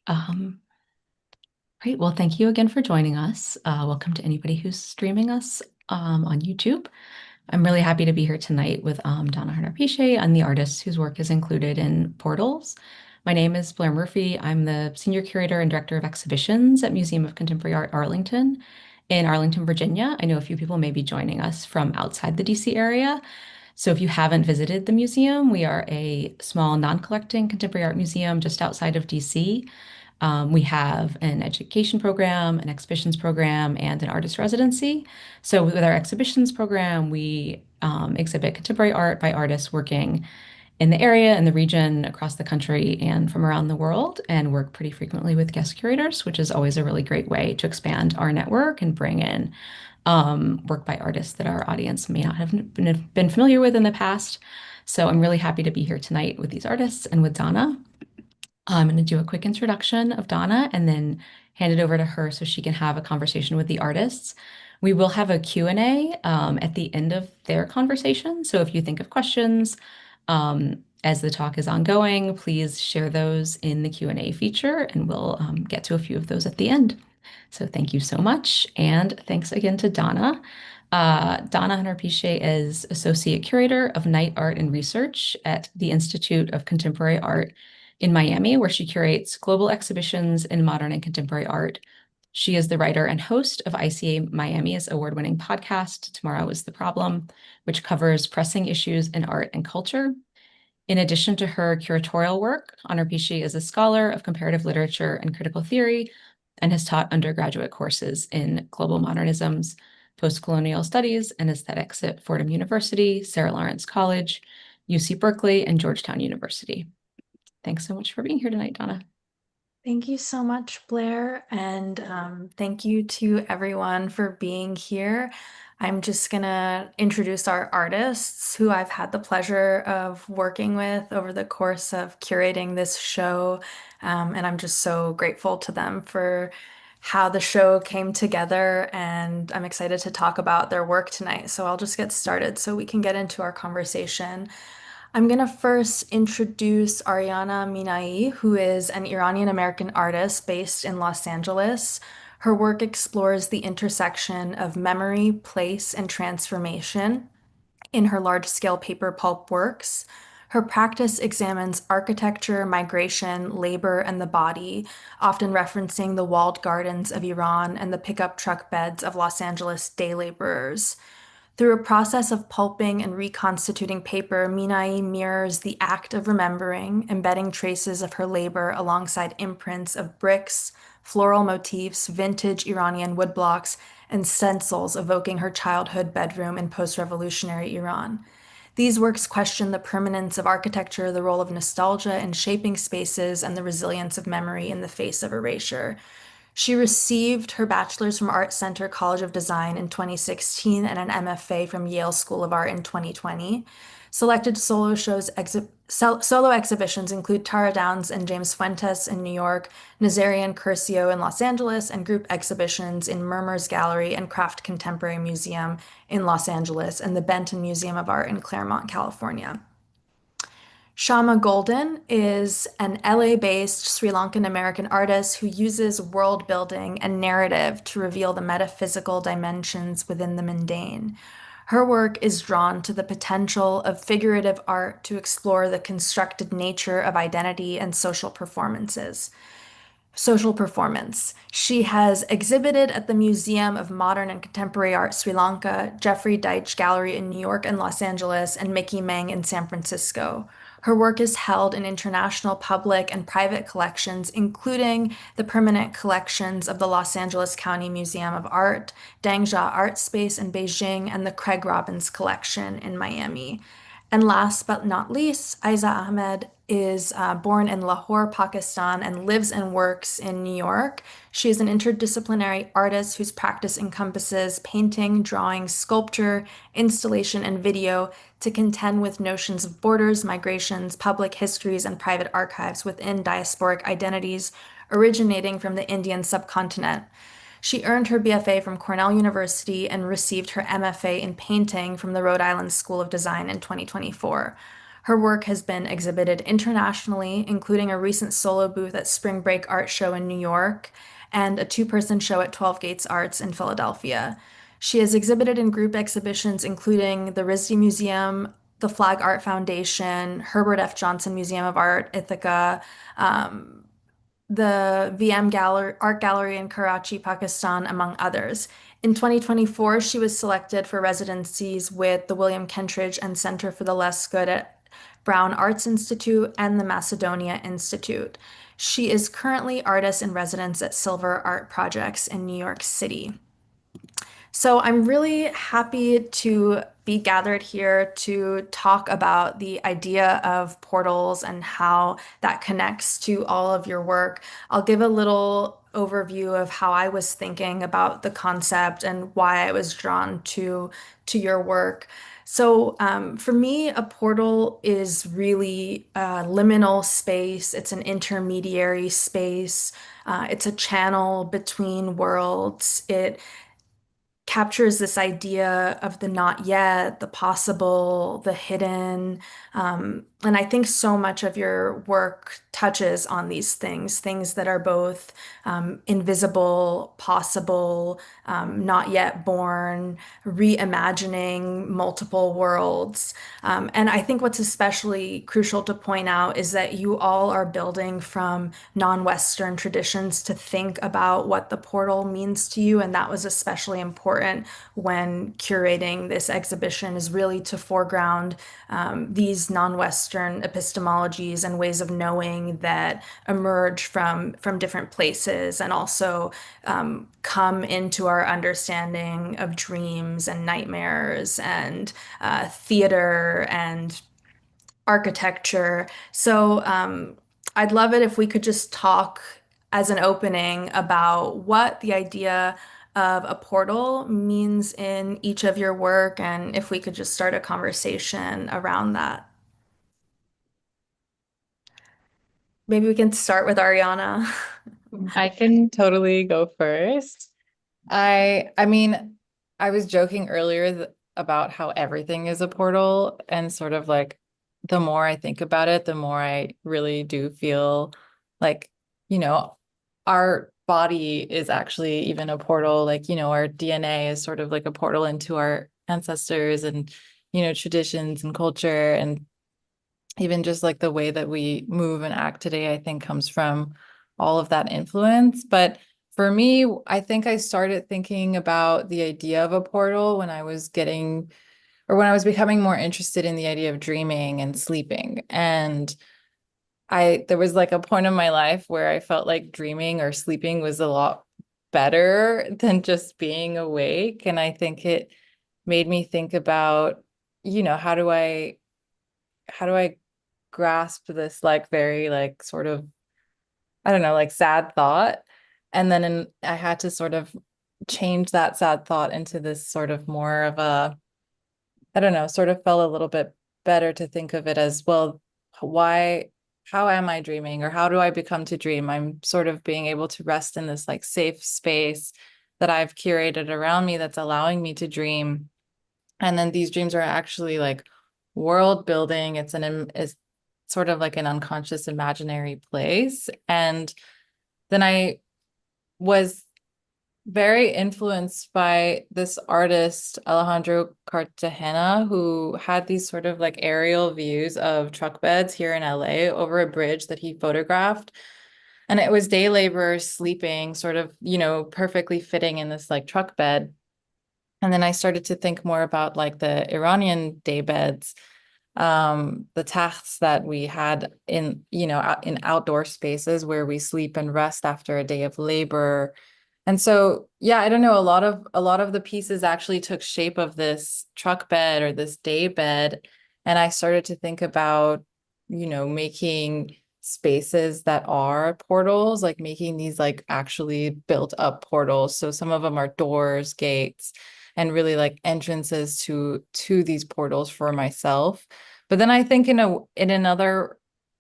Um, Great. Well, thank you again for joining us. Welcome to anybody who's streaming us on YouTube. I'm really happy to be here tonight with Donna Harnar-Piché and the artists whose work is included in Portals. My name is Blair Murphy. I'm the Senior Curator and Director of Exhibitions at Museum of Contemporary Art Arlington in Arlington, Virginia. I know a few people may be joining us from outside the DC area. So if you haven't visited the museum, we are a small non-collecting contemporary art museum just outside of DC. We have an education program, an exhibitions program, and an artist residency. So with our exhibitions program, we exhibit contemporary art by artists working in the area, in the region, across the country, and from around the world, and work pretty frequently with guest curators, which is always a really great way to expand our network and bring in work by artists that our audience may not have been familiar with in the past. So I'm really happy to be here tonight with these artists and with Donna. I'm going to do a quick introduction of Donna and then hand it over to her so she can have a conversation with the artists. We will have a Q&A at the end of their conversation. So if you think of questions as the talk is ongoing, please share those in the Q&A feature and we'll get to a few of those at the end. So thank you so much. And thanks again to Donna. Donna Harnar-Piché is Associate Curator of Night Art and Research at the Institute of Contemporary Art in Miami, where she curates global exhibitions in modern and contemporary art. She is the writer and host of ICA Miami's award-winning podcast, Tomorrow is the Problem, which covers pressing issues in art and culture. In addition to her curatorial work, Harnar-Piché is a scholar of comparative literature and critical theory and has taught undergraduate courses in global modernisms, postcolonial studies, and aesthetics at Fordham University, Sarah Lawrence College, UC Berkeley, and Georgetown University. Thanks so much for being here tonight, Donna. Thank you so much, Blair, and thank you to everyone for being here. I'm just gonna introduce our artists who I've had the pleasure of working with over the course of curating this show, and I'm just so grateful to them for how the show came together, and I'm excited to talk about their work tonight. So I'll just get started so we can get into our conversation. I'm going to first introduce Ariana Minai, who is an Iranian American artist based in Los Angeles. Her work explores the intersection of memory, place, and transformation in her large-scale paper pulp works. Her practice examines architecture, migration, labor, and the body, often referencing the walled gardens of Iran and the pickup truck beds of Los Angeles day laborers. Through a process of pulping and reconstituting paper, Minai mirrors the act of remembering, embedding traces of her labor alongside imprints of bricks, floral motifs, vintage Iranian woodblocks, and stencils evoking her childhood bedroom in post-revolutionary Iran. These works question the permanence of architecture, the role of nostalgia in shaping spaces, and the resilience of memory in the face of erasure. She received her bachelor's from Art Center College of Design in 2016 and an MFA from Yale School of Art in 2020. Selected solo exhibitions include Tara Downs and James Fuentes in New York, Nazarian Curcio in Los Angeles, and group exhibitions in Murmurs Gallery and Craft Contemporary Museum in Los Angeles and the Benton Museum of Art in Claremont, California. Shama Golden is an LA-based Sri Lankan American artist who uses world building and narrative to reveal the metaphysical dimensions within the mundane. Her work is drawn to the potential of figurative art to explore the constructed nature of identity and social performance. She has exhibited at the Museum of Modern and Contemporary Art Sri Lanka, Jeffrey Deitch Gallery in New York and Los Angeles, and Mickey Mang in San Francisco. Her work is held in international public and private collections, including the permanent collections of the Los Angeles County Museum of Art, Dangja Art Space in Beijing, and the Craig Robbins Collection in Miami. And last but not least, Aiza Ahmed is born in Lahore, Pakistan, and lives and works in New York. She is an interdisciplinary artist whose practice encompasses painting, drawing, sculpture, installation, and video to contend with notions of borders, migrations, public histories, and private archives within diasporic identities originating from the Indian subcontinent. She earned her BFA from Cornell University and received her MFA in painting from the Rhode Island School of Design in 2024. Her work has been exhibited internationally, including a recent solo booth at Spring Break Art Show in New York and a two-person show at 12 Gates Arts in Philadelphia. She has exhibited in group exhibitions including the RISD Museum, the Flag Art Foundation, Herbert F. Johnson Museum of Art, Ithaca, um, the Art Gallery in Karachi, Pakistan, among others. In 2024, she was selected for residencies with the William Kentridge and Center for the Less Good at Brown Arts Institute and the Macedonia Institute. She is currently artist in residence at Silver Art Projects in New York City. So I'm really happy to be gathered here to talk about the idea of portals and how that connects to all of your work. I'll give a little overview of how I was thinking about the concept and why I was drawn to your work. So, for me, a portal is really a liminal space. It's an intermediary space. It's a channel between worlds. It captures this idea of the not yet, the possible, the hidden. And I think so much of your work touches on these things, things that are both invisible, possible, not yet born, reimagining multiple worlds. And I think what's especially crucial to point out is that you all are building from non-Western traditions to think about what the portal means to you. And that was especially important when curating this exhibition, is really to foreground these non-Western epistemologies and ways of knowing that emerge from different places and also come into our understanding of dreams and nightmares and theater and architecture. So I'd love it if we could just talk as an opening about what the idea of a portal means in each of your work, and if we could just start a conversation around that. Maybe we can start with Ariana. I can totally go first. I mean, I was joking earlier about how everything is a portal, and sort of like the more I think about it, the more I really do feel like, you know, our body is actually even a portal. Like, our DNA is sort of like a portal into our ancestors and, traditions and culture, and even just like the way that we move and act today, I think comes from all of that influence. But for me, I think I started thinking about the idea of a portal when I was when I was becoming more interested in the idea of dreaming and sleeping. And there was like a point in my life where I felt like dreaming or sleeping was a lot better than just being awake. And I think it made me think about, how do I grasp this like very like sort of, I don't know, like sad thought. And then I had to sort of change that sad thought into this sort of more of a, I don't know, sort of felt a little bit better to think of it as, well, how am I dreaming, or how do I become to dream? I'm sort of being able to rest in this like safe space that I've curated around me that's allowing me to dream. And then these dreams are actually like world building. It's sort of like an unconscious imaginary place. And then I was very influenced by this artist, Alejandro Cartagena, who had these sort of like aerial views of truck beds here in LA over a bridge that he photographed. And it was day laborers sleeping, sort of, perfectly fitting in this like truck bed. And then I started to think more about like the Iranian day beds, the takhts that we had in, in outdoor spaces where we sleep and rest after a day of labor. And so, yeah, I don't know, a lot of the pieces actually took shape of this truck bed or this day bed. And I started to think about, making spaces that are portals, like making these like actually built up portals. So some of them are doors, gates, and really like entrances to these portals for myself. But then I think in another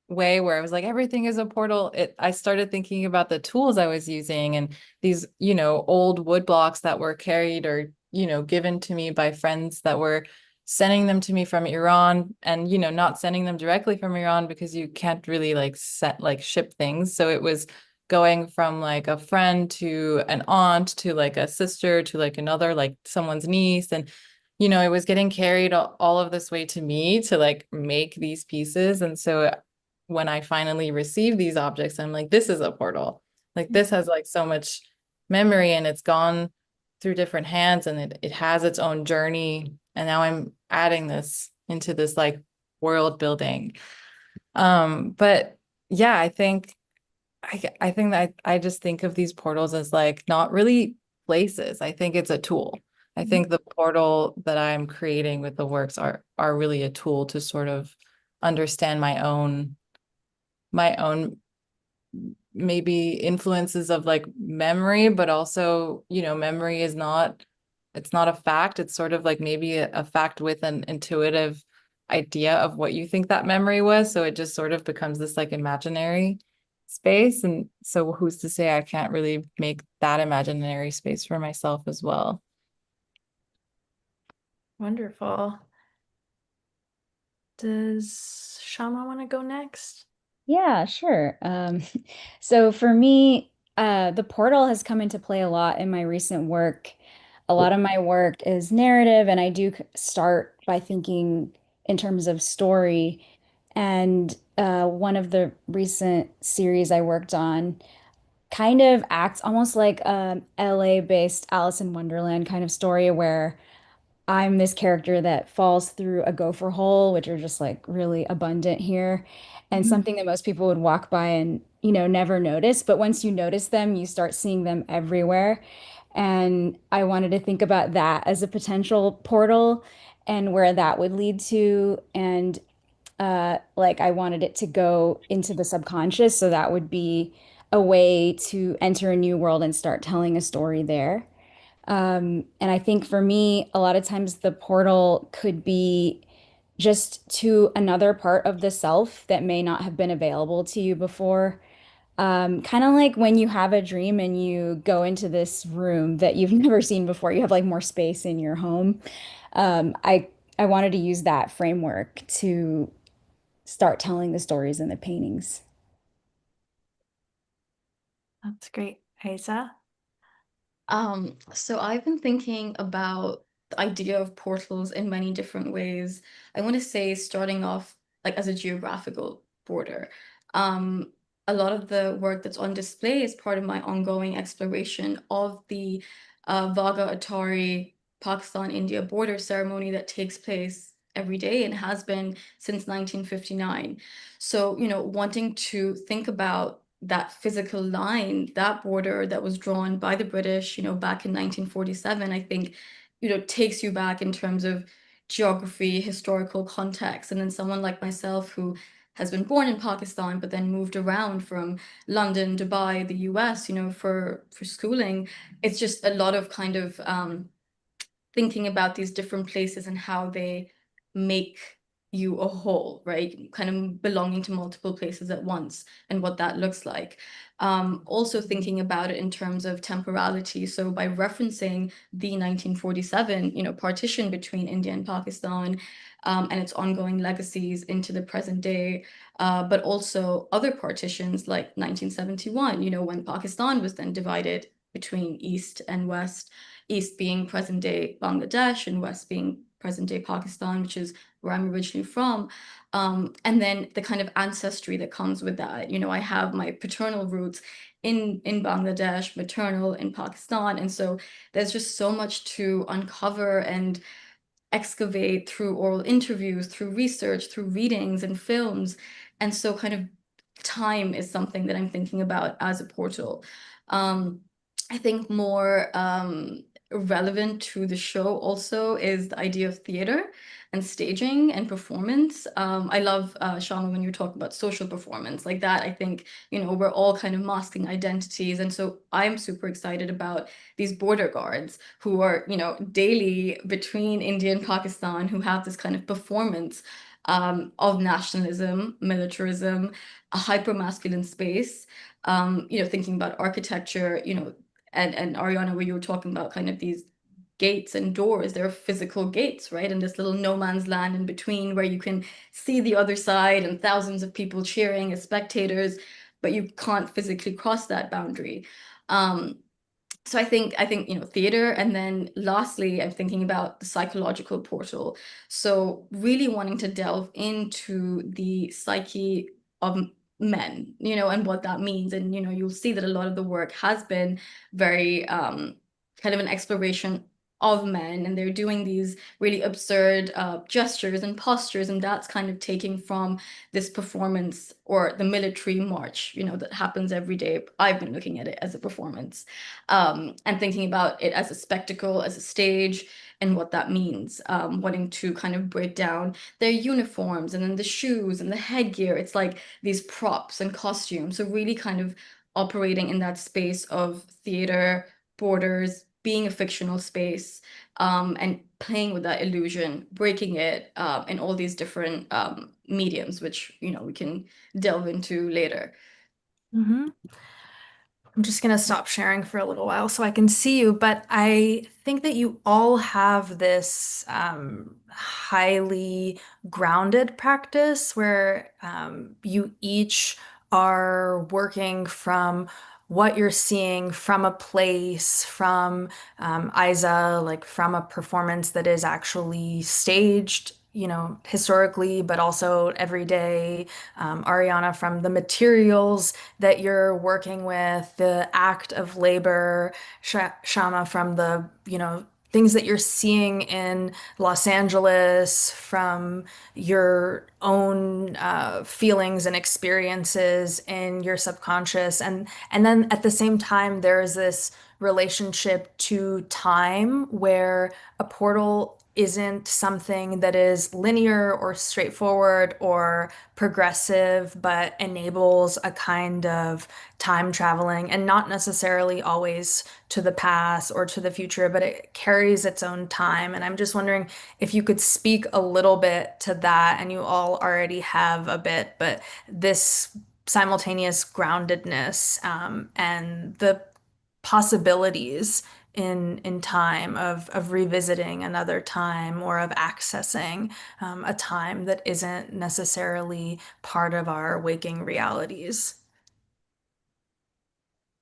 way where I was like, everything is a portal, I started thinking about the tools I was using, and these, old wood blocks that were carried or, given to me by friends that were, sending them to me from Iran, and not sending them directly from Iran because you can't really like ship things. So it was going from like a friend to an aunt to like a sister to like another, like someone's niece. And it was getting carried all of this way to me to like make these pieces. And so when I finally received these objects, I'm like, this is a portal. Like this has like so much memory, and it's gone through different hands, and it has its own journey. And now I'm adding this into this like world building. But yeah, I think that I just think of these portals as like not really places. I think it's a tool. I think the portal that I'm creating with the works are really a tool to sort of understand my own maybe influences of like memory, but also, memory is it's not a fact. It's sort of like maybe a fact with an intuitive idea of what you think that memory was. So it just sort of becomes this like imaginary space. And so who's to say I can't really make that imaginary space for myself as well? Wonderful. Does Shama want to go next? Yeah, sure. So for me, the portal has come into play a lot in my recent work. A lot of my work is narrative, and I do start by thinking in terms of story. And one of the recent series I worked on kind of acts almost like a LA-based Alice in Wonderland kind of story where I'm this character that falls through a gopher hole, which are just like really abundant here, and Mhm. something that most people would walk by and, never notice. But once you notice them, you start seeing them everywhere. And I wanted to think about that as a potential portal and where that would lead to. And like I wanted it to go into the subconscious, so that would be a way to enter a new world and start telling a story there. And I think for me, a lot of times the portal could be just to another part of the self that may not have been available to you before. Kind of like when you have a dream and you go into this room that you've never seen before, you have like more space in your home. I wanted to use that framework to start telling the stories in the paintings. That's great. Aisa? So I've been thinking about the idea of portals in many different ways. I want to say starting off like as a geographical border. Um, a lot of the work that's on display is part of my ongoing exploration of the Wagah Atari Pakistan-India border ceremony that takes place every day and has been since 1959. So, wanting to think about that physical line, that border that was drawn by the British, back in 1947, I think, takes you back in terms of geography, historical context. And then someone like myself who has been born in Pakistan, but then moved around from London, Dubai, the US, for schooling, it's just a lot of kind of thinking about these different places and how they make you a whole, right? Kind of belonging to multiple places at once and what that looks like. Also thinking about it in terms of temporality. So by referencing the 1947, partition between India and Pakistan, and its ongoing legacies into the present day, but also other partitions like 1971, when Pakistan was then divided between East and West. East being present day Bangladesh and West being present day Pakistan, which is where I'm originally from. And then the kind of ancestry that comes with that. I have my paternal roots in Bangladesh, maternal in Pakistan. And so there's just so much to uncover and excavate through oral interviews, through research, through readings and films. And so kind of time is something that I'm thinking about as a portal. Um, I think more relevant to the show also is the idea of theater and staging and performance. I love, Shama, when you talk about social performance like that. I think, we're all kind of masking identities. And so I'm super excited about these border guards who are, daily between India and Pakistan, who have this kind of performance of nationalism, militarism, a hyper-masculine space, thinking about architecture, and Ariana, where you were talking about kind of these gates and doors. There are physical gates, right? And this little no man's land in between where you can see the other side and thousands of people cheering as spectators, but you can't physically cross that boundary. So I think theater, and then lastly I'm thinking about the psychological portal. So really wanting to delve into the psyche of men, and what that means. And you'll see that a lot of the work has been very kind of an exploration of men, and they're doing these really absurd gestures and postures, and that's kind of taking from this performance or the military march, that happens every day. I've been looking at it as a performance, and thinking about it as a spectacle, as a stage, and what that means. Wanting to kind of break down their uniforms and then the shoes and the headgear. It's like these props and costumes. So really kind of operating in that space of theater, borders, being a fictional space, and playing with that illusion, breaking it in all these different mediums, which we can delve into later. Mhm. I'm just going to stop sharing for a little while so I can see you, but I think that you all have this highly grounded practice where you each are working from what you're seeing from a place, from Isa, like from a performance that is actually staged, historically, but also every day. Ariana, from the materials that you're working with, the act of labor, Shama, from the, things that you're seeing in Los Angeles, from your own feelings and experiences in your subconscious. And then at the same time, there is this relationship to time where a portal isn't something that is linear or straightforward or progressive, but enables a kind of time traveling, and not necessarily always to the past or to the future, but it carries its own time. And I'm just wondering if you could speak a little bit to that, and you all already have a bit, but this simultaneous groundedness, and the possibilities in time of revisiting another time, or of accessing a time that isn't necessarily part of our waking realities.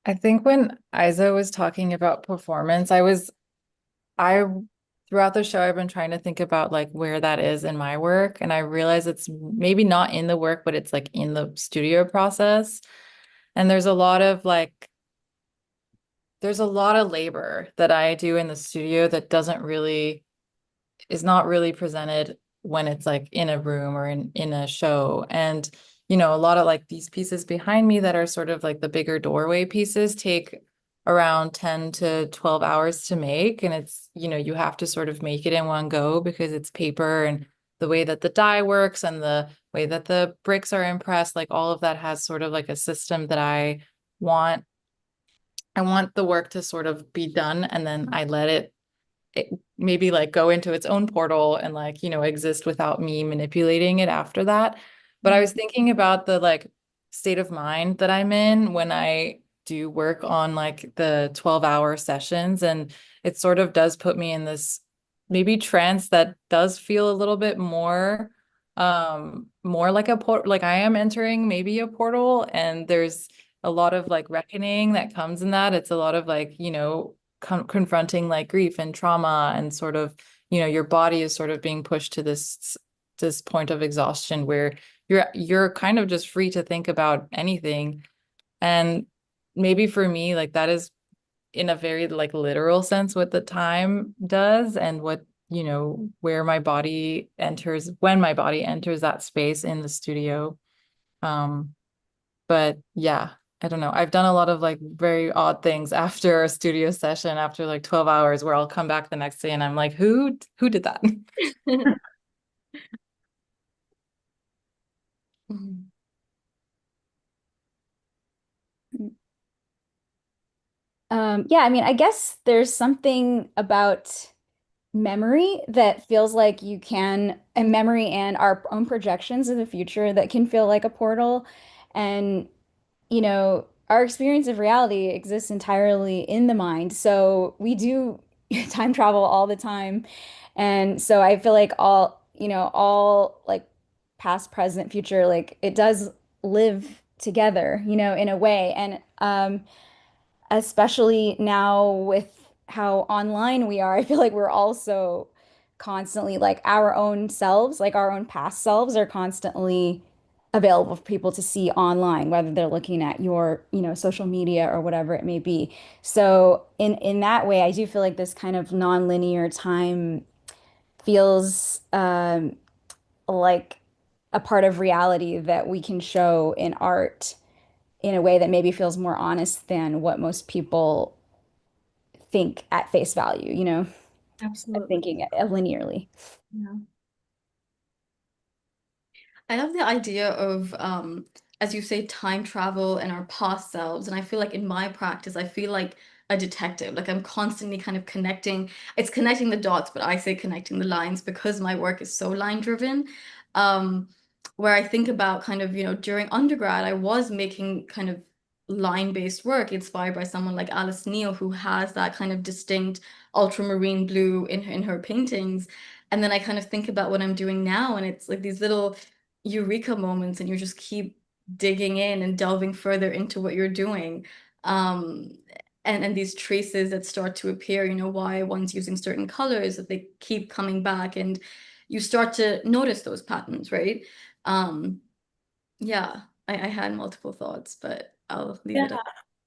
I think when Isa was talking about performance, I throughout the show I've been trying to think about like where that is in my work, and I realize it's maybe not in the work, but it's like in the studio process. And there's a lot of labor that I do in the studio that is not really presented when it's like in a room or in a show. And a lot of like these pieces behind me that are sort of like the bigger doorway pieces take around 10 to 12 hours to make. And it's, you have to sort of make it in one go because it's paper, and the way that the dye works and the way that the bricks are impressed, like all of that has sort of like a system that want. I want the work to sort of be done, and then I let it maybe like go into its own portal and like, exist without me manipulating it after that. But I was thinking about the like state of mind that I'm in when I do work on like the 12-hour sessions. And it sort of does put me in this maybe trance that does feel a little bit more like a port, like I am entering maybe a portal, and there's a lot of like reckoning that comes in that. It's a lot of like, confronting like grief and trauma, and sort of, your body is sort of being pushed to this point of exhaustion where you're kind of just free to think about anything. And maybe for me, like that is in a very like literal sense what the time does, and what, where my body enters when my body enters that space in the studio. But yeah, I don't know. I've done a lot of like very odd things after a studio session, after like 12 hours, where I'll come back the next day and I'm like, who did that? Yeah, I mean, I guess there's something about memory that feels like a memory and our own projections of the future that can feel like a portal. And, our experience of reality exists entirely in the mind. So we do, time travel all the time. And so I feel like all like past, present, future, like it does live together, in a way. And especially now with how online we are, I feel like we're also constantly like our own selves, like our own past selves are constantly available for people to see online, whether they're looking at your, social media or whatever it may be. So in that way, I do feel like this kind of nonlinear time feels like a part of reality that we can show in art in a way that maybe feels more honest than what most people think at face value, Absolutely. thinking linearly. Yeah. I love the idea of, as you say, time travel and our past selves. And I feel like in my practice, I feel like a detective. Like I'm constantly kind of connecting, it's connecting the dots, but I say connecting the lines because my work is so line driven. Um, where I think about kind of, during undergrad, I was making kind of line-based work inspired by someone like Alice Neal, who has that kind of distinct ultramarine blue in her paintings. And then I kind of think about what I'm doing now, and it's like these little eureka moments, and you just keep digging in and delving further into what you're doing. Um, and these traces that start to appear, why one's using certain colors, that they keep coming back, and you start to notice those patterns, right? Um, yeah, I had multiple thoughts, but I'll leave Yeah. it at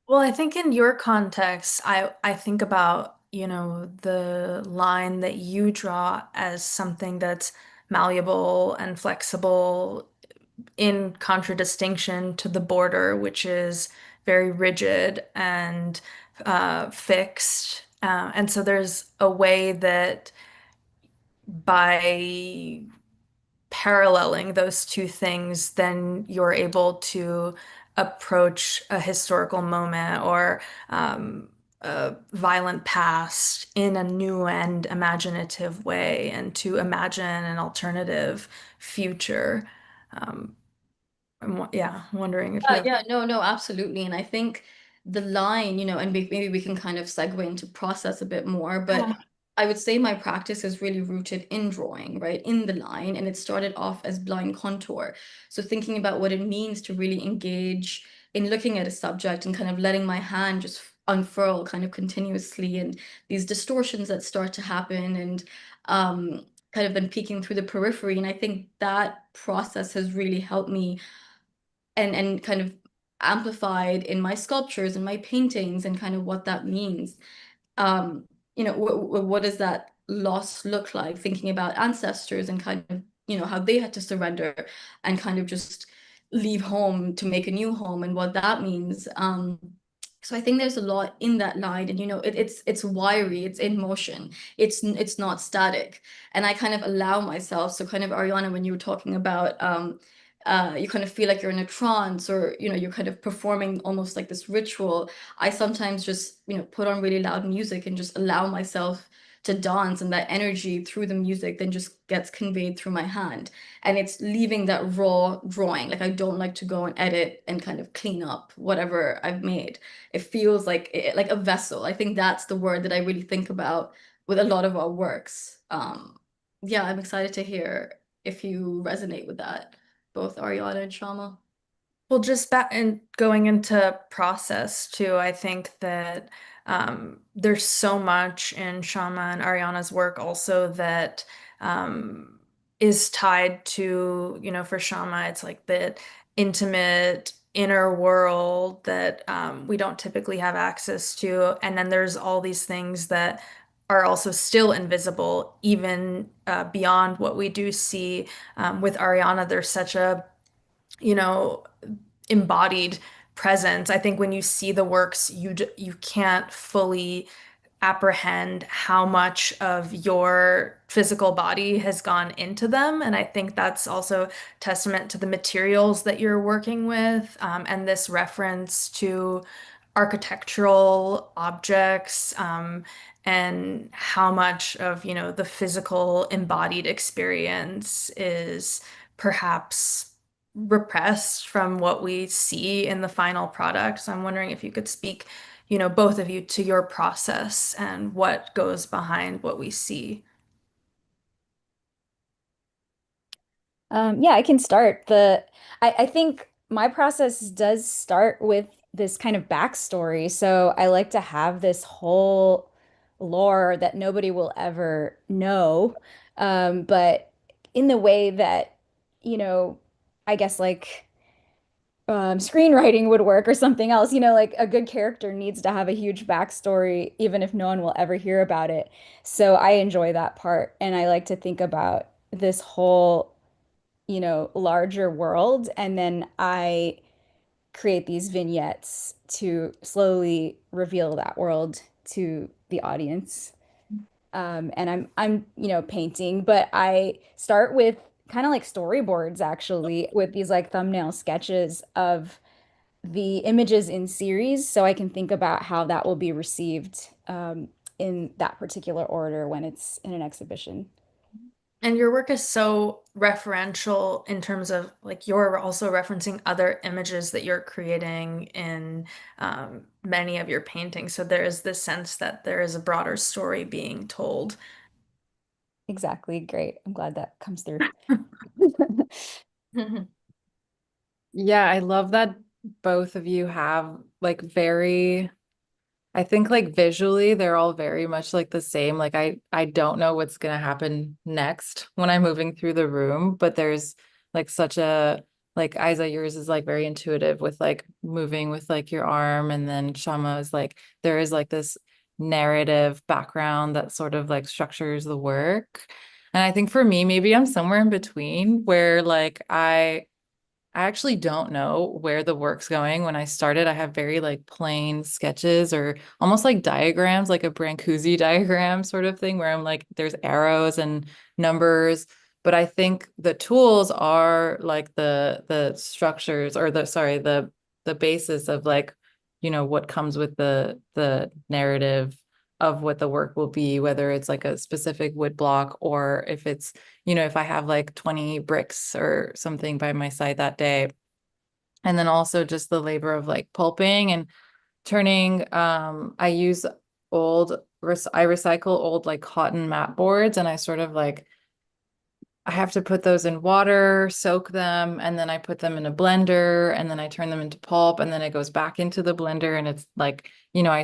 Well, I think in your context, I think about, the line that you draw as something that's malleable and flexible in contradistinction to the border, which is very rigid and fixed. And so there's a way that by paralleling those two things, then you're able to approach a historical moment or a violent past in a new and imaginative way, and to imagine an alternative future. Um, yeah, wondering if you have. Yeah, no, no, absolutely. And I think the line, and maybe we can kind of segue into process a bit more, but Yeah. I would say my practice is really rooted in drawing, right? In the line. And it started off as blind contour. So thinking about what it means to really engage in looking at a subject and kind of letting my hand just unfurl kind of continuously, and these distortions that start to happen, and kind of then peeking through the periphery. And I think that process has really helped me and kind of amplified in my sculptures and my paintings, and kind of what that means. Um, what does that loss look like? Thinking about ancestors and kind of, how they had to surrender and kind of just leave home to make a new home, and what that means. So I think there's a lot in that line, and it's wiry, it's in motion, it's not static, and I kind of allow myself. So kind of Ariana, when you were talking about you kind of feel like you're in a trance, or you're kind of performing almost like this ritual. I sometimes just put on really loud music and just allow myself to dance, and that energy through the music then just gets conveyed through my hand, and it's leaving that raw drawing. Like I don't like to go and edit and kind of clean up whatever I've made. It feels like like a vessel. I think that's the word that I really think about with a lot of our works. Yeah, I'm excited to hear if you resonate with that, both Ariana and Shama. Well, just back and going into process too, I think that there's so much in Shama and Ariana's work also that is tied to, for Shama, it's like the intimate inner world that we don't typically have access to. And then there's all these things that are also still invisible, even beyond what we do see. With Ariana, there's such a, you know, embodied presence. I think when you see the works, you can't fully apprehend how much of your physical body has gone into them. And I think that's also testament to the materials that you're working with, and this reference to architectural objects, and how much of, the physical embodied experience is perhaps repressed from what we see in the final product. So I'm wondering if you could speak both of you, to your process and what goes behind what we see. Yeah, I can start. I think my process does start with this kind of backstory. So I like to have this whole lore that nobody will ever know. But in the way that, you know, I guess like screenwriting would work or something else, like a good character needs to have a huge backstory, even if no one will ever hear about it. So I enjoy that part. And I like to think about this whole larger world. And then I create these vignettes to slowly reveal that world to the audience. And I'm painting, but I start with kind of like storyboards actually, with these like thumbnail sketches of the images in series, so I can think about how that will be received in that particular order when it's in an exhibition. And your work is so referential in terms of like you're also referencing other images that you're creating in many of your paintings. So there is this sense that there is a broader story being told. Exactly. Great. I'm glad that comes through. Yeah, I love that both of you have like very, I think like visually they're all very much like the same. Like I don't know what's gonna happen next when I'm moving through the room, but there's like such a like Isa, yours is like very intuitive with like moving with like your arm, and then Shama is like there is like this narrative background that sort of like structures the work. And I think for me, maybe I'm somewhere in between where like I actually don't know where the work's going. When I started, I have very like plain sketches or almost like diagrams, like a Brancusi diagram sort of thing, where I'm like, there's arrows and numbers. But I think the tools are like the structures or the basis of like, what comes with the narrative of what the work will be, whether it's like a specific wood block or if it's if I have like 20 bricks or something by my side that day. And then also just the labor of like pulping and turning. I use I recycle old like cotton mat boards, and I sort of like I have to put those in water, soak them, and then I put them in a blender, and then I turn them into pulp, and then it goes back into the blender, and it's like, I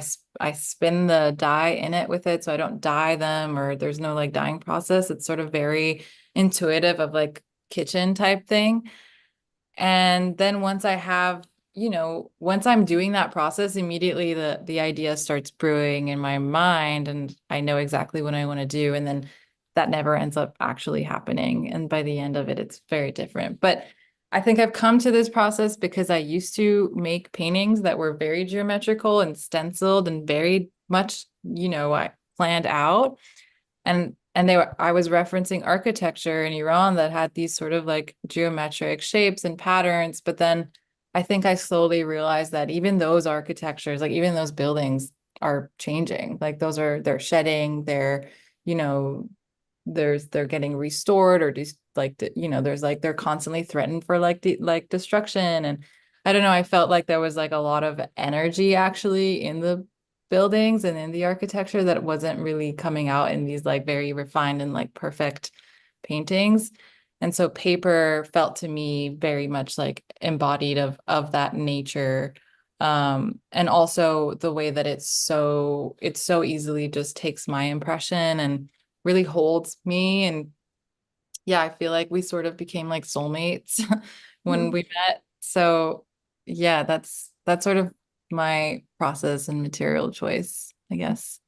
spin the dye in it with it, so I don't dye them, or there's no like dyeing process. It's sort of very intuitive of like kitchen type thing. And then once I'm doing that process, immediately the idea starts brewing in my mind, and I know exactly what I want to do. And then that never ends up actually happening. And by the end of it, it's very different. But I think I've come to this process because I used to make paintings that were very geometrical and stenciled and very much, I planned out. And I was referencing architecture in Iran that had these sort of like geometric shapes and patterns, but then I think I slowly realized that even those architectures, like even those buildings are changing. Like they're shedding, you know, they're getting restored or just like there's like they're constantly threatened for like destruction. And I don't know, I felt like there was like a lot of energy actually in the buildings and in the architecture that wasn't really coming out in these like very refined and like perfect paintings. And so paper felt to me very much like embodied of that nature. And also the way that it's so easily just takes my impression and really holds me. And yeah, I feel like we sort of became like soulmates when we met. So yeah, that's sort of my process and material choice, I guess.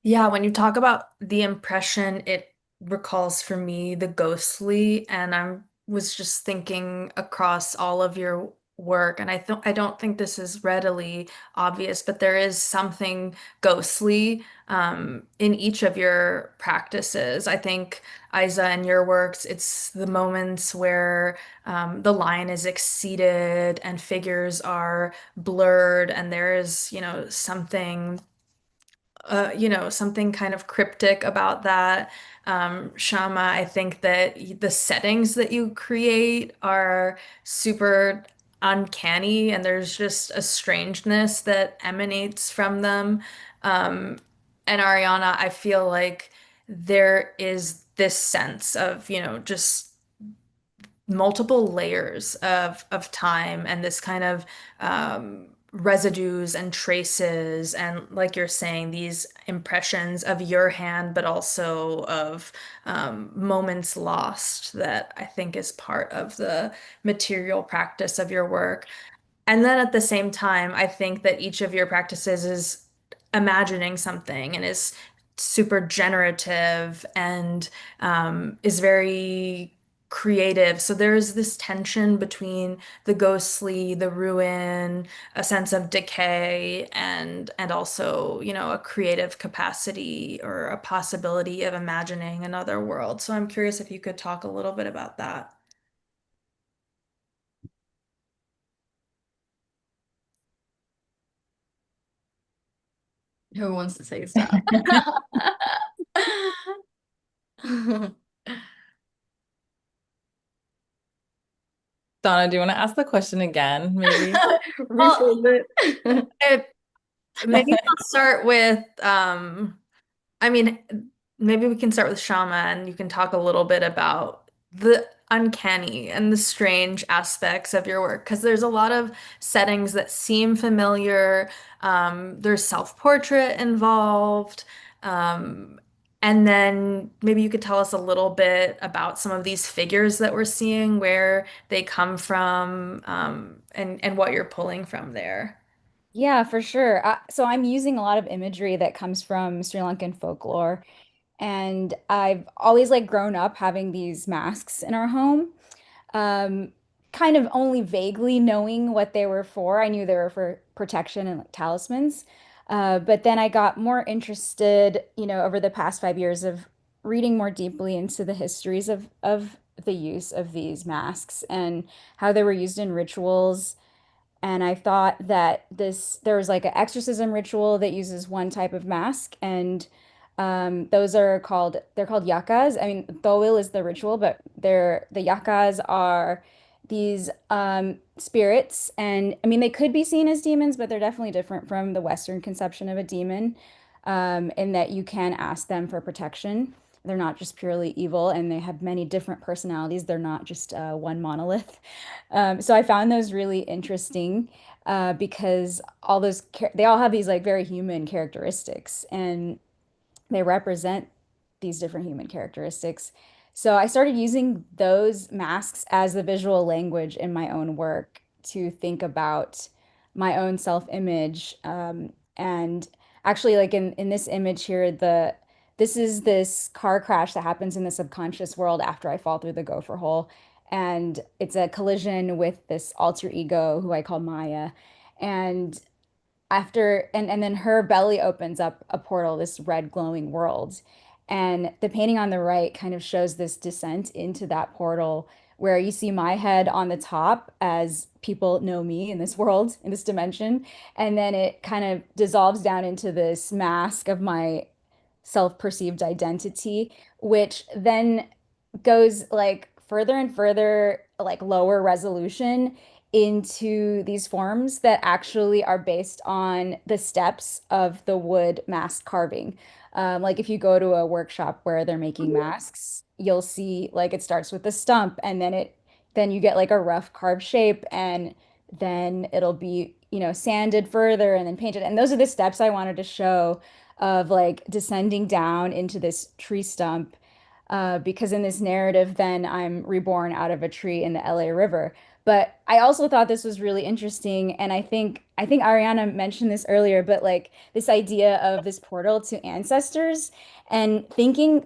Yeah, when you talk about the impression, it recalls for me the ghostly, and I was just thinking across all of your work, and I don't think this is readily obvious, but there is something ghostly in each of your practices. I think Isa, in your works, it's the moments where the line is exceeded and figures are blurred, and there is, something kind of cryptic about that. Shama, I think that the settings that you create are super uncanny, and there's just a strangeness that emanates from them. Um, and Ariana, I feel like there is this sense of, just multiple layers of time and this kind of residues and traces and, like you're saying, these impressions of your hand, but also of moments lost, that I think is part of the material practice of your work. And then at the same time, I think that each of your practices is imagining something and is super generative and is very creative. So there's this tension between the ghostly, the ruin, a sense of decay, and also, a creative capacity or a possibility of imagining another world. So I'm curious if you could talk a little bit about that. Who wants to say stop? Donna, do you want to ask the question again, maybe? Rephrase it. If Maybe I'll start with, I mean, maybe we can start with Shama and you can talk a little bit about the uncanny and the strange aspects of your work, because there's a lot of settings that seem familiar. There's self-portrait involved. Um, and then maybe you could tell us a little bit about some of these figures that we're seeing, where they come from, and what you're pulling from there. Yeah, for sure. So I'm using a lot of imagery that comes from Sri Lankan folklore, and I've always like grown up having these masks in our home, um, kind of only vaguely knowing what they were for. I knew they were for protection and like talismans. But then I got more interested, over the past 5 years of reading more deeply into the histories of the use of these masks and how they were used in rituals. And I thought that there was like an exorcism ritual that uses one type of mask, and they're called yakas. I mean, Thowil is the ritual, but the yakas are these spirits, and I mean they could be seen as demons, but they're definitely different from the Western conception of a demon, in that you can ask them for protection. They're not just purely evil, and they have many different personalities. They're not just one monolith. So I found those really interesting, because they all have these like very human characteristics, and they represent these different human characteristics. So I started using those masks as the visual language in my own work to think about my own self-image. And actually, like in this image here, this is this car crash that happens in the subconscious world after I fall through the gopher hole. And it's a collision with this alter ego who I call Maya. And and then her belly opens up a portal, this red glowing world. And the painting on the right kind of shows this descent into that portal where you see my head on the top as people know me in this world, in this dimension. And then it kind of dissolves down into this mask of my self-perceived identity, which then goes like further and further, like lower resolution into these forms that actually are based on the steps of the wood mask carving. Like if you go to a workshop where they're making masks, you'll see like it starts with the stump, and then you get like a rough carved shape, and then it'll be, sanded further and then painted. And those are the steps I wanted to show of like descending down into this tree stump, because in this narrative, then I'm reborn out of a tree in the LA River. But I also thought this was really interesting, and I think Ariana mentioned this earlier, but like this idea of this portal to ancestors, and thinking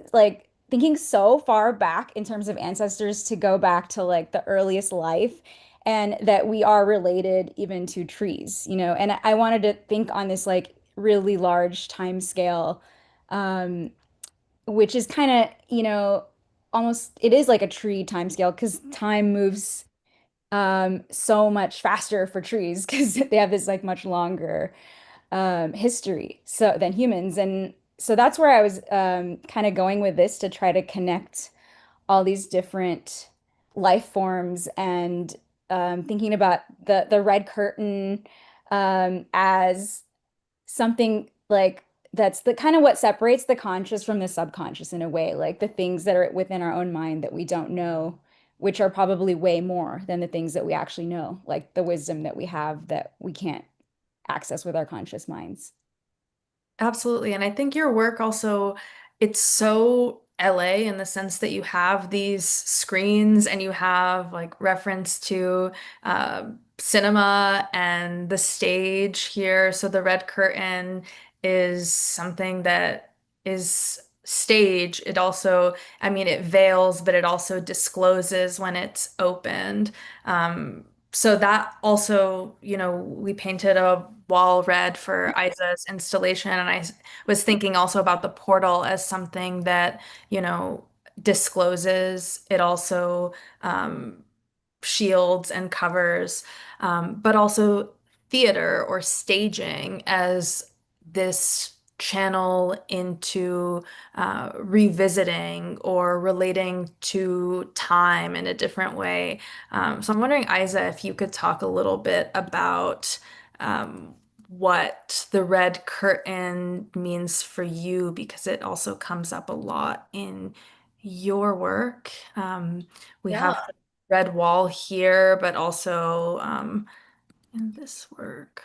so far back in terms of ancestors to go back to like the earliest life, and that we are related even to trees, And I wanted to think on this like really large time scale, um, which is kind of, almost it is like a tree time scale because time moves so much faster for trees because they have this like much longer history than humans. And so that's where I was kind of going with this to try to connect all these different life forms and thinking about the red curtain as something like that's the kind of what separates the conscious from the subconscious in a way, like the things that are within our own mind that we don't know, which are probably way more than the things that we actually know, like the wisdom that we have that we can't access with our conscious minds. Absolutely. And I think your work also, it's so LA in the sense that you have these screens and you have like reference to cinema and the stage here. So the red curtain is something that is stage. It also, I mean, it veils, but it also discloses when it's opened. So that also, we painted a wall red for Isa's installation, and was thinking also about the portal as something that, discloses. It also shields and covers, but also theater or staging as this channel into revisiting or relating to time in a different way. So I'm wondering, Isa, if you could talk a little bit about what the red curtain means for you, because it also comes up a lot in your work. We Yeah. have the red wall here, but also in this work.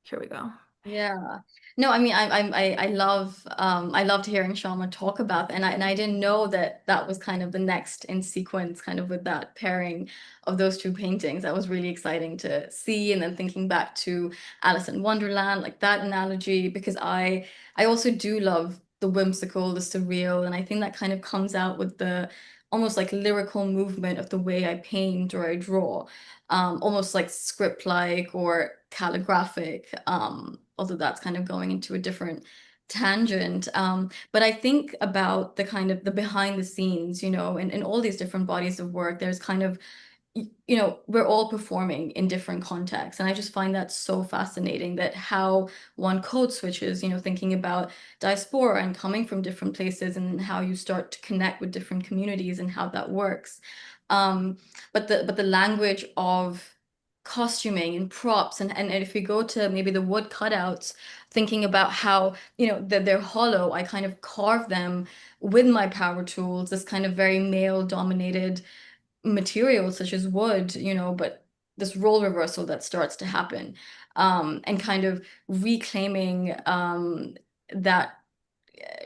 Here we go. Yeah. No, I mean, I loved hearing Sharma talk about that, and I didn't know that that was kind of the next in sequence, kind of with that pairing of those two paintings. That was really exciting to see, and then thinking back to Alice in Wonderland, like that analogy, because I also do love the whimsical, the surreal, and I think that kind of comes out with the almost like lyrical movement of the way I paint or I draw, almost like script-like or calligraphic, although that's kind of going into a different tangent. But I think about the kind of the behind the scenes, in all these different bodies of work, there's kind of, we're all performing in different contexts. And I just find that so fascinating that how one code switches, thinking about diaspora and coming from different places and how you start to connect with different communities and how that works. Um, but the language of costuming and props and if we go to maybe the wood cutouts, thinking about how, that they're hollow, I kind of carve them with my power tools, this kind of very male dominated materials such as wood, but this role reversal that starts to happen, and kind of reclaiming that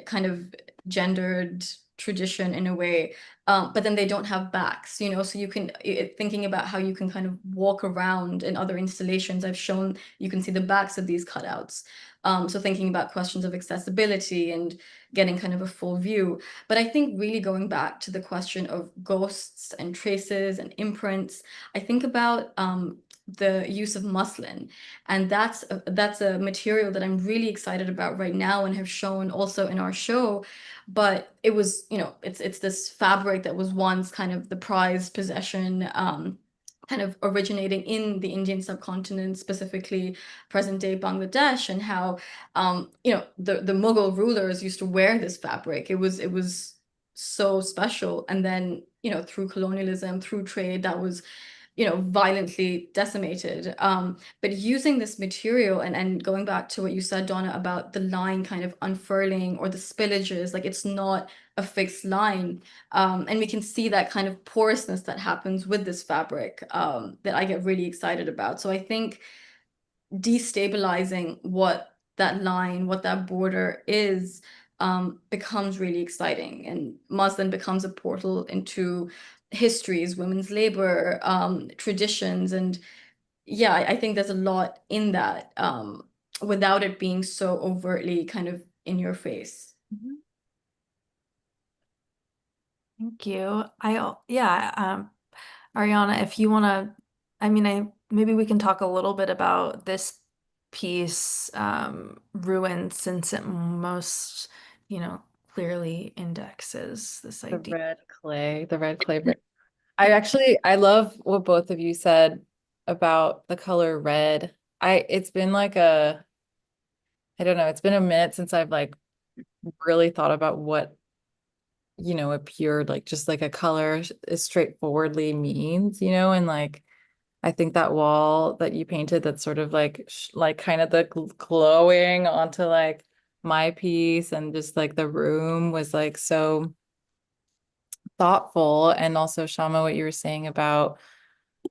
kind of gendered tradition in a way, but then they don't have backs, so you can, thinking about how you can kind of walk around in other installations I've shown, you can see the backs of these cutouts. So thinking about questions of accessibility and getting kind of a full view. But I think really going back to the question of ghosts and traces and imprints, I think about the use of muslin, and that's a material that I'm really excited about right now and have shown also in our show. But it was, it's this fabric that was once kind of the prized possession, kind of originating in the Indian subcontinent, specifically present day Bangladesh, and how, the Mughal rulers used to wear this fabric. It was so special. And then, through colonialism, through trade, that was, violently decimated. But using this material and going back to what you said, Donna, about the line kind of unfurling or the spillages, like it's not a fixed line. And we can see that kind of porousness that happens with this fabric, that I get really excited about. So I think destabilizing what that line, what that border is, becomes really exciting. And muslin becomes a portal into histories, women's labor, traditions. And yeah, I think there's a lot in that, without it being so overtly kind of in your face. Mhm. Thank you. Yeah, Ariana, if you want to, I mean, maybe we can talk a little bit about this piece, Ruined, since it most, clearly indexes this The idea. red clay. I love what both of you said about the color red. It's been like I don't know, it's been a minute since I've like really thought about what you know, a pure, like just like a color is straightforwardly means, you know, and like I think that wall that you painted that's sort of like like kind of the glowing onto like my piece and just like the room was like so thoughtful. And also Shama, what you were saying about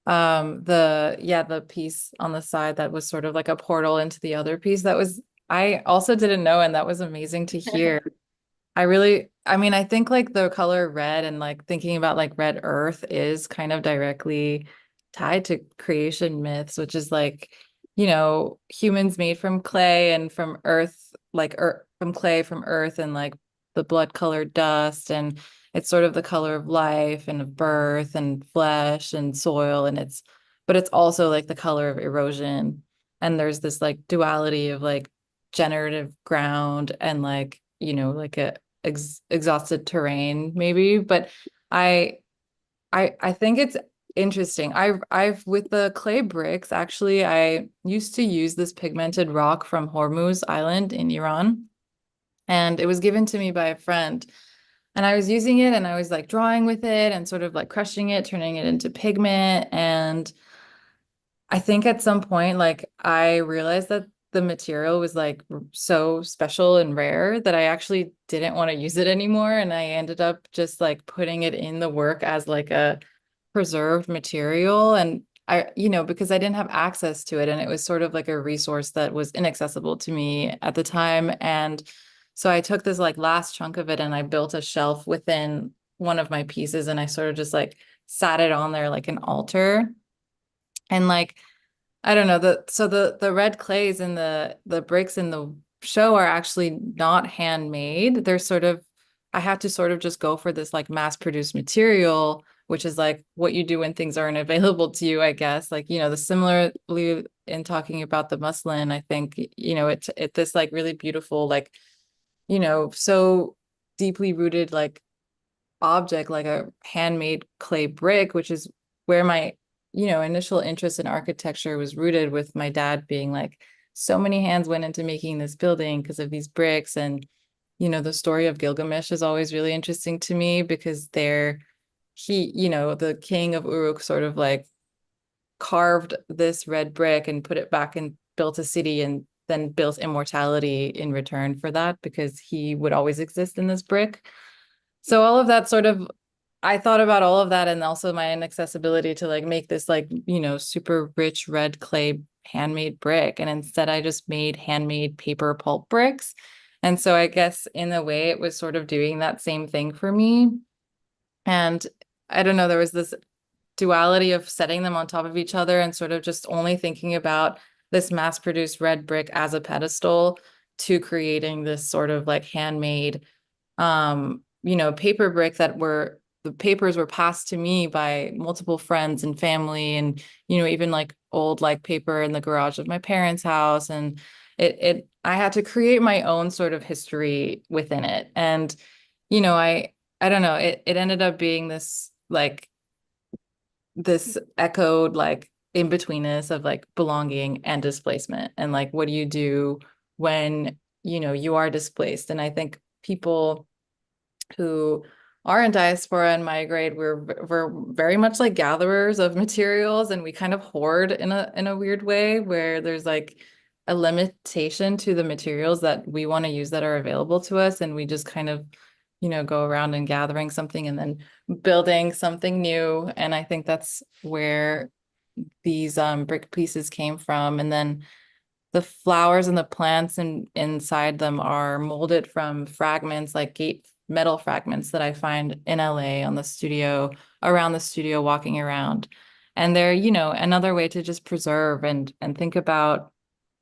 the piece on the side that was sort of like a portal into the other piece, that was, I also didn't know, and that was amazing to hear. I mean, I think like the color red and like thinking about like red earth is kind of directly tied to creation myths, which is like, you know, humans made from clay and from earth, like from clay, from earth, and like the blood colored dust. And it's sort of the color of life and of birth and flesh and soil. But it's also like the color of erosion. And there's this like duality of like generative ground and like, you know, like a exhausted terrain maybe. But I I think it's interesting. I've with the clay bricks, actually, I used to use this pigmented rock from Hormuz Island in Iran, and it was given to me by a friend. And I was using it and I was like drawing with it and sort of like crushing it, turning it into pigment. And I think at some point, like I realized that the material was like so special and rare that I actually didn't want to use it anymore. And I ended up just like putting it in the work as like a preserved material. And I, you know, because I didn't have access to it and it was sort of like a resource that was inaccessible to me at the time. And so I took this like last chunk of it and I built a shelf within one of my pieces and I sort of just like sat it on there like an altar. And like I don't know, the red clays and the bricks in the show are actually not handmade. They're sort of, I have to sort of just go for this like mass produced material, which is like what you do when things aren't available to you, I guess. Like, you know, the similarly in talking about the muslin, I think, you know, it this like really beautiful, like, you know, so deeply rooted like object, like a handmade clay brick, which is where my, you know, initial interest in architecture was rooted, with my dad being like, so many hands went into making this building because of these bricks. And, you know, the story of Gilgamesh is always really interesting to me because you know, the king of Uruk sort of like carved this red brick and put it back and built a city and then built immortality in return for that because he would always exist in this brick. So all of that sort of, I thought about all of that and also my inaccessibility to like make this like, you know, super rich red clay handmade brick. And instead I just made handmade paper pulp bricks. And so I guess in a way it was sort of doing that same thing for me. And I don't know, there was this duality of setting them on top of each other and sort of just only thinking about this mass-produced red brick as a pedestal to creating this sort of like handmade you know, paper brick that were, the papers were passed to me by multiple friends and family, and you know, even like old like paper in the garage of my parents' house. And I had to create my own sort of history within it. And you know, I don't know, it ended up being this like this echoed like in betweenness of like belonging and displacement, and like what do you do when you know you are displaced. And I think people who are in diaspora and migrate, we're very much like gatherers of materials, and we kind of hoard in a weird way where there's like a limitation to the materials that we want to use that are available to us, and we just kind of, you know, go around and gathering something and then building something new. And I think that's where these brick pieces came from. And then the flowers and the plants inside them are molded from fragments, like gate metal fragments that I find in LA on the studio, around the studio, walking around. And they're, you know, another way to just preserve and think about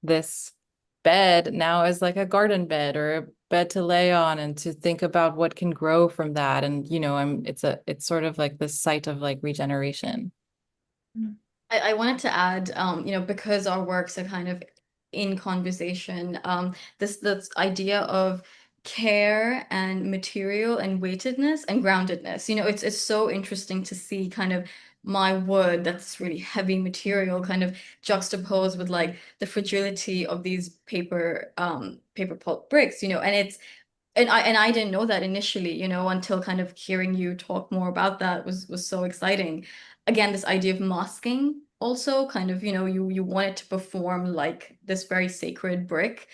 this bed now as like a garden bed or a bed to lay on, and to think about what can grow from that. And, you know, it's sort of like this site of like regeneration. I wanted to add, you know, because our works are kind of in conversation, this idea of care and material and weightedness and groundedness. You know, it's so interesting to see kind of my wood, that's really heavy material, kind of juxtaposed with like the fragility of these paper pulp bricks, you know, and And I didn't know that initially, you know, until kind of hearing you talk more about that was so exciting. Again, this idea of masking also kind of, you know, you want it to perform like this very sacred brick,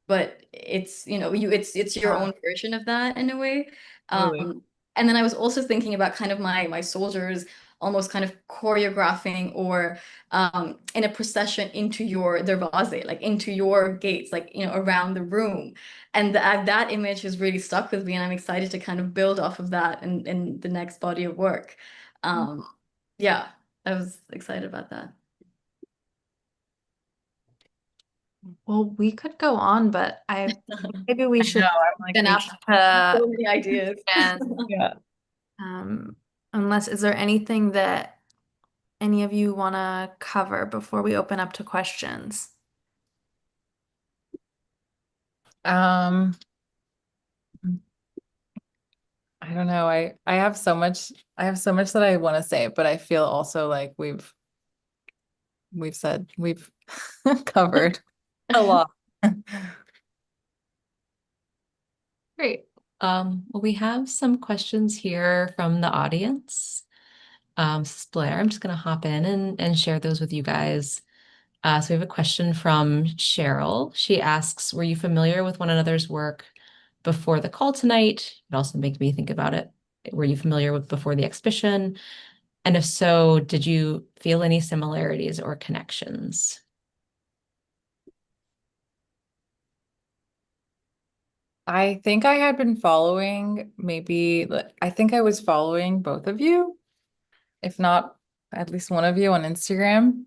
but it's, you know, it's your Yeah, own version of that in a way. totally. And then I was also thinking about kind of my soldiers almost kind of choreographing or in a procession into your darwaze, like into your gates, like, you know, around the room. And that image has really stuck with me, and I'm excited to kind of build off of that in the next body of work. Um, yeah, I was excited about that. Well, we could go on, but maybe we I know, should I'm like open up thinking, to So many ideas. and yeah. unless is there anything that any of you want to cover before we open up to questions? Um, I don't know. I have so much that I want to say, but I feel also like we've covered a lot. Great. Well, we have some questions here from the audience. This is Blair. I'm just going to hop in and share those with you guys. So we have a question from Cheryl. She asks, were you familiar with one another's work before the call tonight? It also makes me think about it. Were you familiar with before the exhibition? And if so, did you feel any similarities or connections? I think I had been following I think I was following both of you, if not at least one of you on Instagram.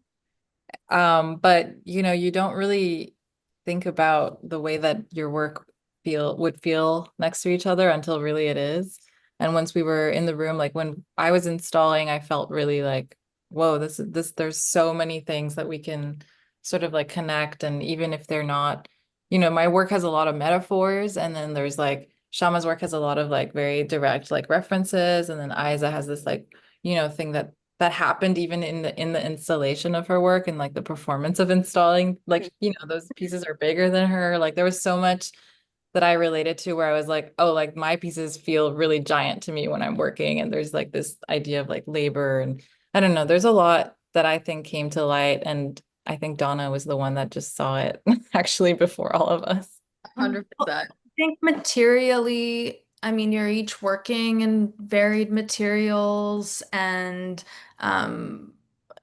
But you know, you don't really think about the way that your work would feel next to each other until really it is. And once we were in the room, like when I was installing, I felt really like, whoa, there's so many things that we can sort of like connect. And even if they're not, you know, my work has a lot of metaphors, and then there's like Shama's work has a lot of like very direct like references, and then Isa has this like, you know, thing that happened even in the installation of her work and like the performance of installing, like, you know, those pieces are bigger than her. Like there was so much that I related to where I was like, oh, like my pieces feel really giant to me when I'm working. And there's like this idea of like labor, and I don't know, there's a lot that I think came to light. And I think Donna was the one that just saw it actually before all of us. 100%. Think materially, I mean, you're each working in varied materials, and um,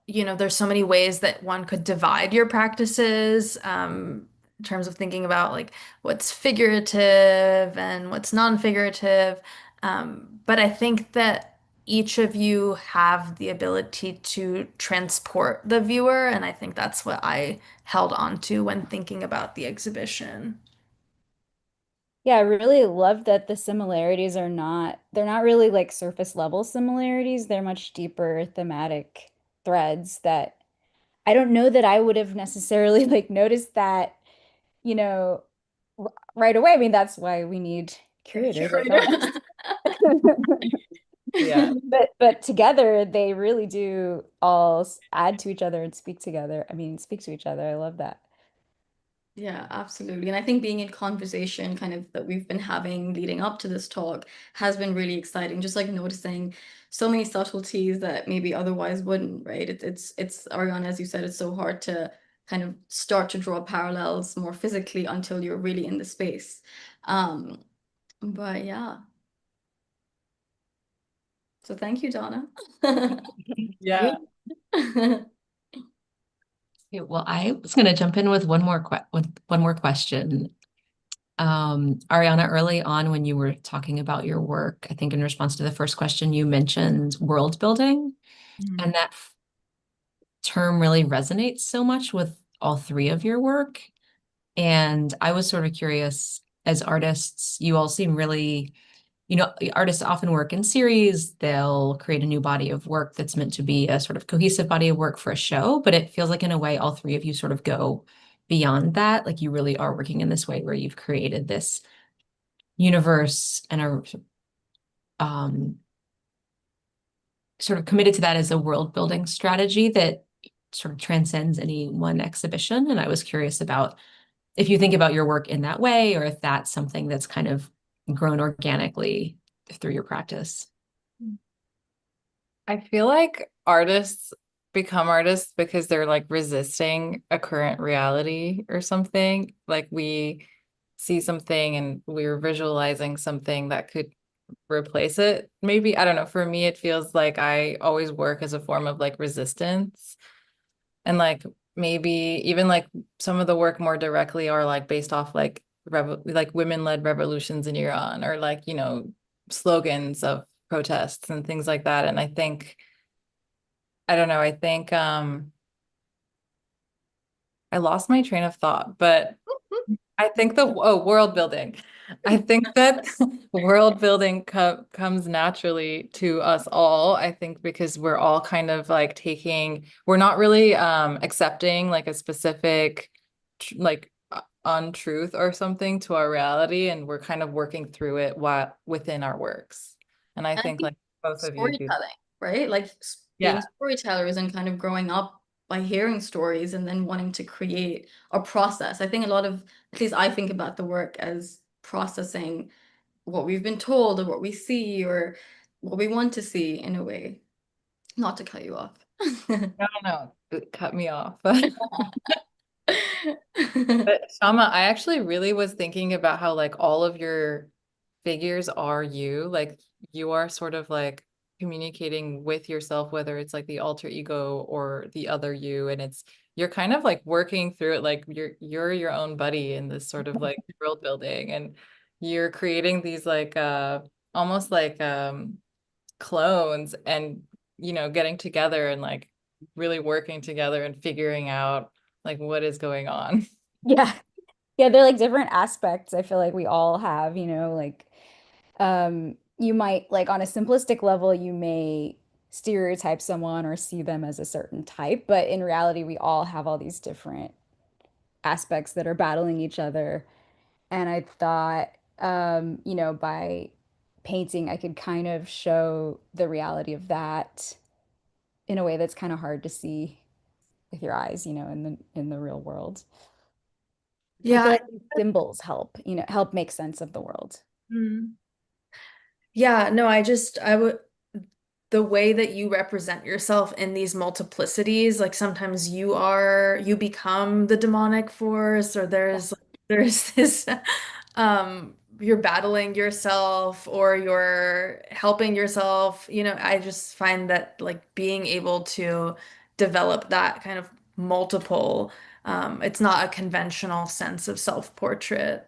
there's so many ways that one could divide your practices, in terms of thinking about like what's figurative and what's non-figurative. But I think that each of you have the ability to transport the viewer, and I think that's what I held on to when thinking about the exhibition. Yeah, I really love that the similarities they're not really like surface level similarities. They're much deeper thematic threads that I don't know that I would have necessarily like noticed that, you know, right away. I mean, that's why we need curators like us. Yeah. But together they really do all add to each other and speak together. I mean, speak to each other. I love that. Yeah, absolutely. And I think being in conversation kind of that we've been having leading up to this talk has been really exciting. Just like noticing so many subtleties that maybe otherwise wouldn't, right? It's Ariana, as you said, it's so hard to kind of start to draw parallels more physically until you're really in the space. Um, but yeah. So thank you, Donna. Yeah. Okay, well, I was going to jump in with one more question. Ariana, early on when you were talking about your work, I think in response to the first question, you mentioned world building, Mhm. and that term really resonates so much with all three of your work. And I was sort of curious, as artists, you all seem really, artists often work in series. They'll create a new body of work that's meant to be a sort of cohesive body of work for a show, but it feels like in a way all three of you sort of go beyond that. Like you really are working in this way where you've created this universe and are sort of committed to that as a world building strategy that sort of transcends any one exhibition. And I was curious about if you think about your work in that way, or if that's something that's kind of grown organically through your practice? I feel like artists become artists because they're like resisting a current reality or something. Like we see something and we're visualizing something that could replace it. Maybe, I don't know. For me, it feels like I always work as a form of like resistance. And like maybe even like some of the work more directly are like based off like women-led revolutions in Iran, or like, slogans of protests and things like that. And I think, I don't know, I think I lost my train of thought, but I think world building. I think that world building comes naturally to us all. I think because we're all kind of like we're not really accepting like a specific like untruth or something to our reality, and we're kind of working through it while within our works. And I And I think think like both of you do. storytelling, right? Like being Yeah. storytellers and kind of growing up by hearing stories and then wanting to create a process. I think a lot of, at least I think about the work as processing what we've been told or what we see or what we want to see in a way. Not to cut you off. No, no, no, cut me off. But Shama, I actually really was thinking about how like all of your figures are you. Like you are sort of like communicating with yourself, whether it's like the alter ego or the other you. And you're kind of like working through it, like you're your own buddy in this sort of like world building. And you're creating these like almost like clones, and getting together and like really working together and figuring out like what is going on. Yeah. Yeah, they're like different aspects I feel like we all have, like you might like on a simplistic level you may stereotype someone or see them as a certain type, but in reality we all have all these different aspects that are battling each other. And I thought by painting I could kind of show the reality of that in a way that's kind of hard to see with your eyes, in the real world. I feel Yeah. like these symbols help, help make sense of the world. Mm. Yeah, no, I would, the way that you represent yourself in these multiplicities, like sometimes you become the demonic force, or there's this you're battling yourself or you're helping yourself. I just find that like being able to develop that kind of multiple, it's not a conventional sense of self-portrait,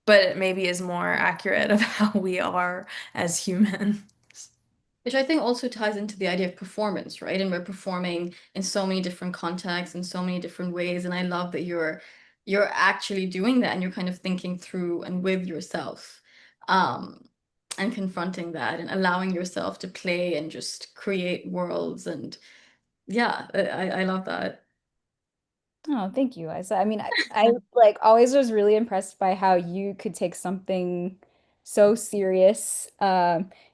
but it maybe is more accurate of how we are as humans. Which I think also ties into the idea of performance, right? And we're performing in so many different contexts in so many different ways. And I love that you're actually doing that and you're kind of thinking through and with yourself, um, and confronting that and allowing yourself to play and just create worlds. And yeah, I love that. Oh, thank you, Liza. I mean, I like always was really impressed by how you could take something so serious,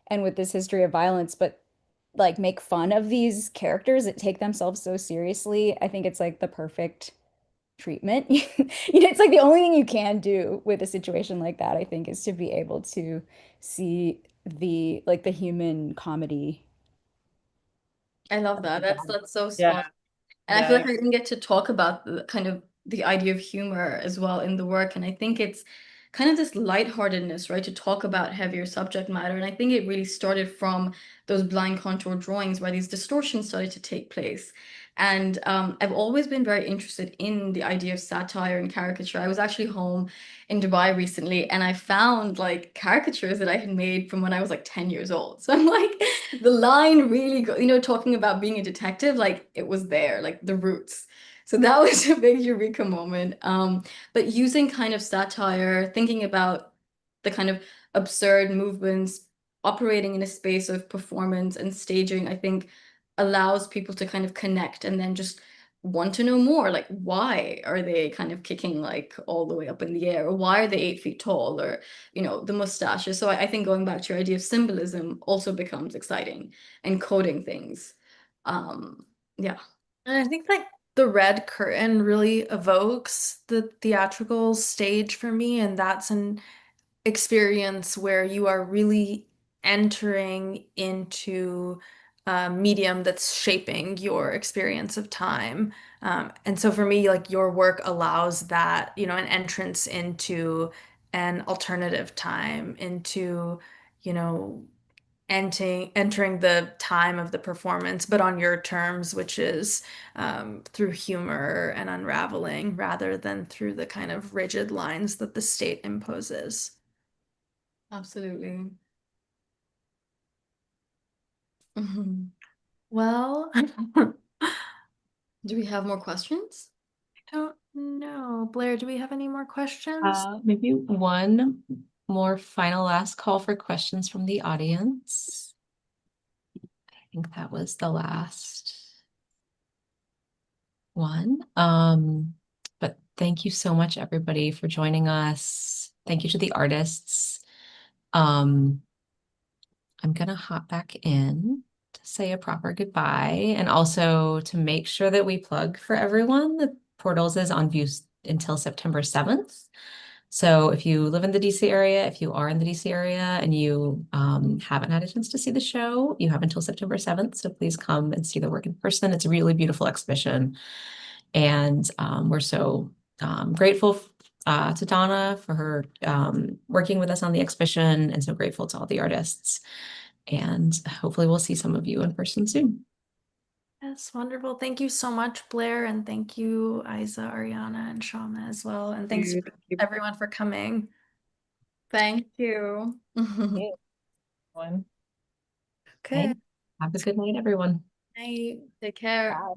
and with this history of violence, but like make fun of these characters that take themselves so seriously. I think it's like the perfect treatment. It's like the only thing you can do with a situation like that, I think, is to be able to see the human comedy. I love that. That's so Yeah, spot. And I yeah, feel yeah. like I didn't get to talk about the kind of the idea of humor as well in the work. And I think it's kind of this lightheartedness, right, to talk about heavier subject matter. And I think it really started from those blind contour drawings where these distortions started to take place. And I've always been very interested in the idea of satire and caricature. I was actually home in Dubai recently and I found like caricatures that I had made from when I was like 10 years old. So I'm like, the line really go, talking about being a detective, like it was there, like the roots. So that was a big eureka moment. But using kind of satire, thinking about the kind of absurd movements, operating in a space of performance and staging, I think allows people to kind of connect and then just want to know more. Like, why are they kind of kicking like all the way up in the air? Or why are they 8 feet tall? Or, the mustaches. So I think going back to your idea of symbolism also becomes exciting and coding things. Yeah. And I think like the red curtain really evokes the theatrical stage for me, and experience where you are really entering into a medium that's shaping your experience of time. And so for me, like your work allows that, you know, an entrance into an alternative time, into, you know, entering the time of the performance, but on your terms, which is through humor and unraveling rather than through the kind of rigid lines that the state imposes. Absolutely. Mhm. Well, I Do we have more questions? don't know. Blair, do we have any more questions? Maybe one more final last call for questions from the audience. I think that was the last one. But thank you so much, everybody, for joining us. Thank you to the artists. I'm gonna hop back in to say a proper goodbye and also to make sure that we plug for everyone that Portals is on view until September 7th. So if you live in the DC area, if you are in the DC area and you haven't had a chance to see the show, you have until September 7th. So please come and see the work in person. It's a really beautiful exhibition. And we're so grateful to Donna for her working with us on the exhibition, and so grateful to all the artists. And hopefully we'll see some of you in person soon. Yes, wonderful. Thank you so much, Blair, and thank you, Isa, Ariana, and Shama as well. And thanks Thank you. everyone for coming. Thank you. Yeah. One. Okay. Have a good night, everyone. Night. Take care. Bye.